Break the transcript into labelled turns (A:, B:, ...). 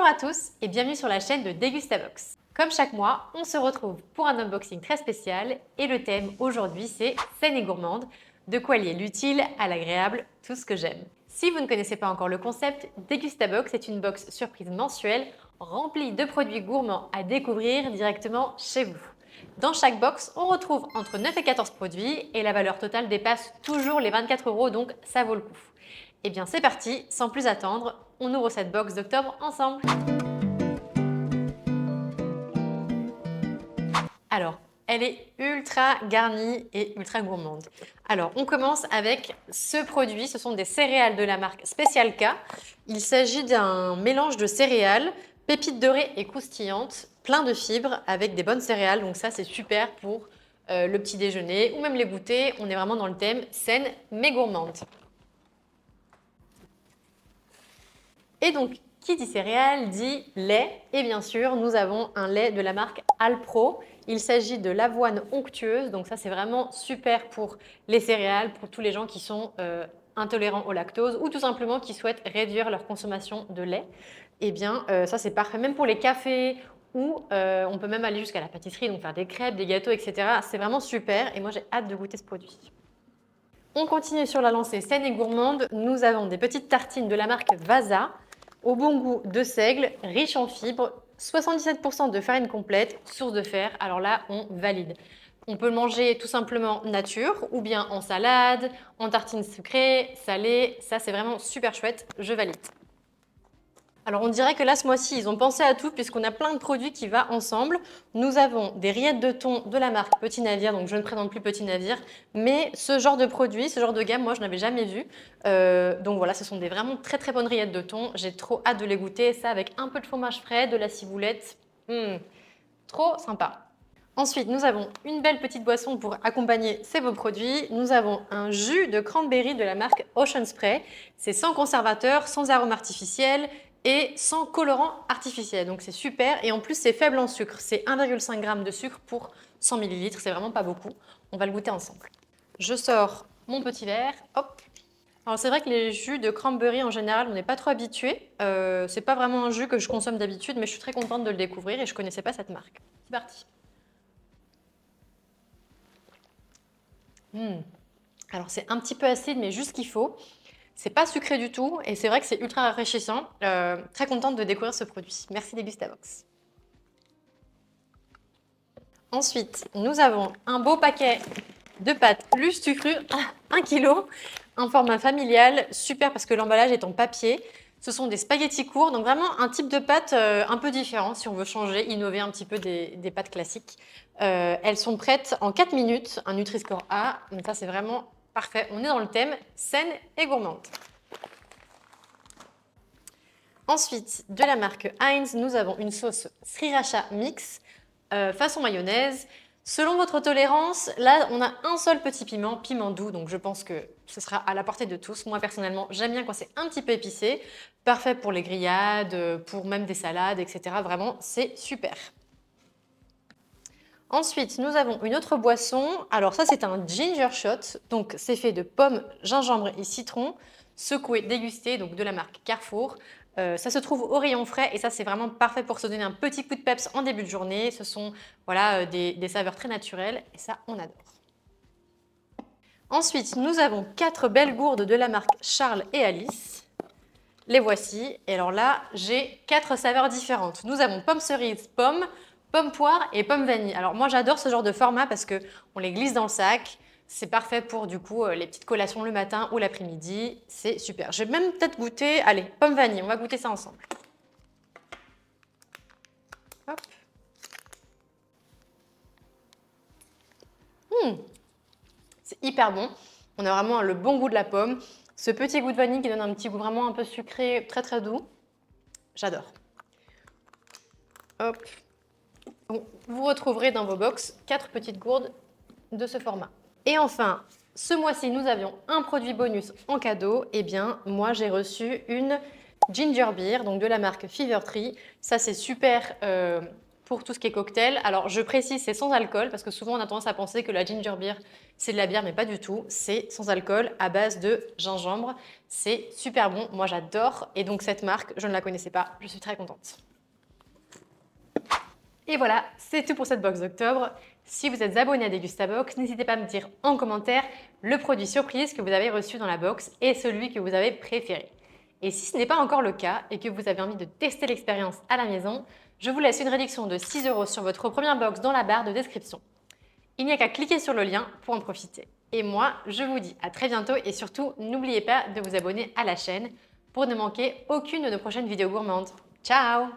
A: Bonjour à tous et bienvenue sur la chaîne de Degustabox. Comme chaque mois, on se retrouve pour un unboxing très spécial et le thème aujourd'hui c'est saine et gourmande, de quoi lier l'utile à l'agréable, tout ce que j'aime. Si vous ne connaissez pas encore le concept, Degustabox est une box surprise mensuelle remplie de produits gourmands à découvrir directement chez vous. Dans chaque box, on retrouve entre 9 et 14 produits et la valeur totale dépasse toujours les 24 €, donc ça vaut le coup. Et bien c'est parti, sans plus attendre, on ouvre cette box d'octobre ensemble. Alors, elle est ultra garnie et ultra gourmande. Alors, on commence avec ce produit. Ce sont des céréales de la marque Special K. Il s'agit d'un mélange de céréales, pépites dorées et croustillantes, plein de fibres avec des bonnes céréales. Donc ça, c'est super pour le petit déjeuner ou même les goûters. On est vraiment dans le thème saine mais gourmande. Et donc, qui dit céréales dit lait. Et bien sûr, nous avons un lait de la marque Alpro. Il s'agit de l'avoine onctueuse. Donc ça, c'est vraiment super pour les céréales, pour tous les gens qui sont intolérants au lactose ou tout simplement qui souhaitent réduire leur consommation de lait. Et bien, ça, c'est parfait. Même pour les cafés ou on peut même aller jusqu'à la pâtisserie, donc faire des crêpes, des gâteaux, etc. C'est vraiment super. Et moi, j'ai hâte de goûter ce produit. On continue sur la lancée saine et gourmande. Nous avons des petites tartines de la marque Vasa, au bon goût de seigle, riche en fibres, 77% de farine complète, source de fer. Alors là, on valide. On peut le manger tout simplement nature ou bien en salade, en tartine sucrée, salée. Ça, c'est vraiment super chouette. Je valide. Alors on dirait que là ce mois-ci ils ont pensé à tout puisqu'on a plein de produits qui vont ensemble. Nous avons des rillettes de thon de la marque Petit Navire, donc je ne présente plus Petit Navire, mais ce genre de produit, ce genre de gamme, moi je n'avais jamais vu. Donc voilà, ce sont des vraiment très très bonnes rillettes de thon. J'ai trop hâte de les goûter, ça avec un peu de fromage frais, de la ciboulette. Trop sympa. Ensuite, nous avons une belle petite boisson pour accompagner ces beaux produits. Nous avons un jus de cranberry de la marque Ocean Spray. C'est sans conservateur, sans arôme artificiel et sans colorant artificiel. Donc c'est super et en plus c'est faible en sucre. C'est 1,5 g de sucre pour 100 ml. C'est vraiment pas beaucoup. On va le goûter ensemble. Je sors mon petit verre. Hop. Alors c'est vrai que les jus de cranberry en général, on n'est pas trop habitué. C'est pas vraiment un jus que je consomme d'habitude, mais je suis très contente de le découvrir et je connaissais pas cette marque. C'est parti. Alors c'est un petit peu acide, mais juste ce qu'il faut. C'est pas sucré du tout et c'est vrai que c'est ultra rafraîchissant. Très contente de découvrir ce produit. Merci Degustabox. Ensuite, nous avons un beau paquet de pâtes Luce Sucru, 1 kg, un format familial, super parce que l'emballage est en papier. Ce sont des spaghettis courts, donc vraiment un type de pâte un peu différent si on veut changer, innover un petit peu des pâtes classiques. Elles sont prêtes en 4 minutes, un Nutri-Score A, donc ça c'est vraiment parfait. On est dans le thème saine et gourmande. Ensuite, de la marque Heinz, nous avons une sauce Sriracha Mix façon mayonnaise. Selon votre tolérance, là, on a un seul petit piment, piment doux, donc je pense que ce sera à la portée de tous. Moi, personnellement, j'aime bien quand c'est un petit peu épicé. Parfait pour les grillades, pour même des salades, etc. Vraiment, c'est super. Ensuite, nous avons une autre boisson. Alors ça, c'est un ginger shot. Donc, c'est fait de pommes, gingembre et citron, secoué, dégusté, donc de la marque Carrefour. Ça se trouve au rayon frais et ça, c'est vraiment parfait pour se donner un petit coup de peps en début de journée. Ce sont voilà, des saveurs très naturelles et ça, on adore. Ensuite, nous avons 4 belles gourdes de la marque Charles et Alice. Les voici. Et alors là, j'ai 4 saveurs différentes. Nous avons pomme cerise, pomme poire et pomme vanille. Alors moi, j'adore ce genre de format parce qu'on les glisse dans le sac. C'est parfait pour du coup les petites collations le matin ou l'après-midi. C'est super. J'ai même peut-être goûté, allez, pomme vanille. On va goûter ça ensemble. Hop. C'est hyper bon. On a vraiment le bon goût de la pomme. Ce petit goût de vanille qui donne un petit goût vraiment un peu sucré, très très doux. J'adore. Hop. Donc, vous retrouverez dans vos box 4 petites gourdes de ce format. Et enfin, ce mois-ci, nous avions un produit bonus en cadeau. Eh bien, moi, j'ai reçu une ginger beer, donc de la marque Fever Tree. Ça, c'est super pour tout ce qui est cocktail. Alors, je précise, c'est sans alcool parce que souvent on a tendance à penser que la ginger beer, c'est de la bière, mais pas du tout. C'est sans alcool à base de gingembre. C'est super bon. Moi, j'adore. Et donc, cette marque, je ne la connaissais pas. Je suis très contente. Et voilà, c'est tout pour cette box d'octobre. Si vous êtes abonné à Degustabox, n'hésitez pas à me dire en commentaire le produit surprise que vous avez reçu dans la box et celui que vous avez préféré. Et si ce n'est pas encore le cas et que vous avez envie de tester l'expérience à la maison, je vous laisse une réduction de 6 € sur votre première box dans la barre de description. Il n'y a qu'à cliquer sur le lien pour en profiter. Et moi, je vous dis à très bientôt et surtout, n'oubliez pas de vous abonner à la chaîne pour ne manquer aucune de nos prochaines vidéos gourmandes. Ciao!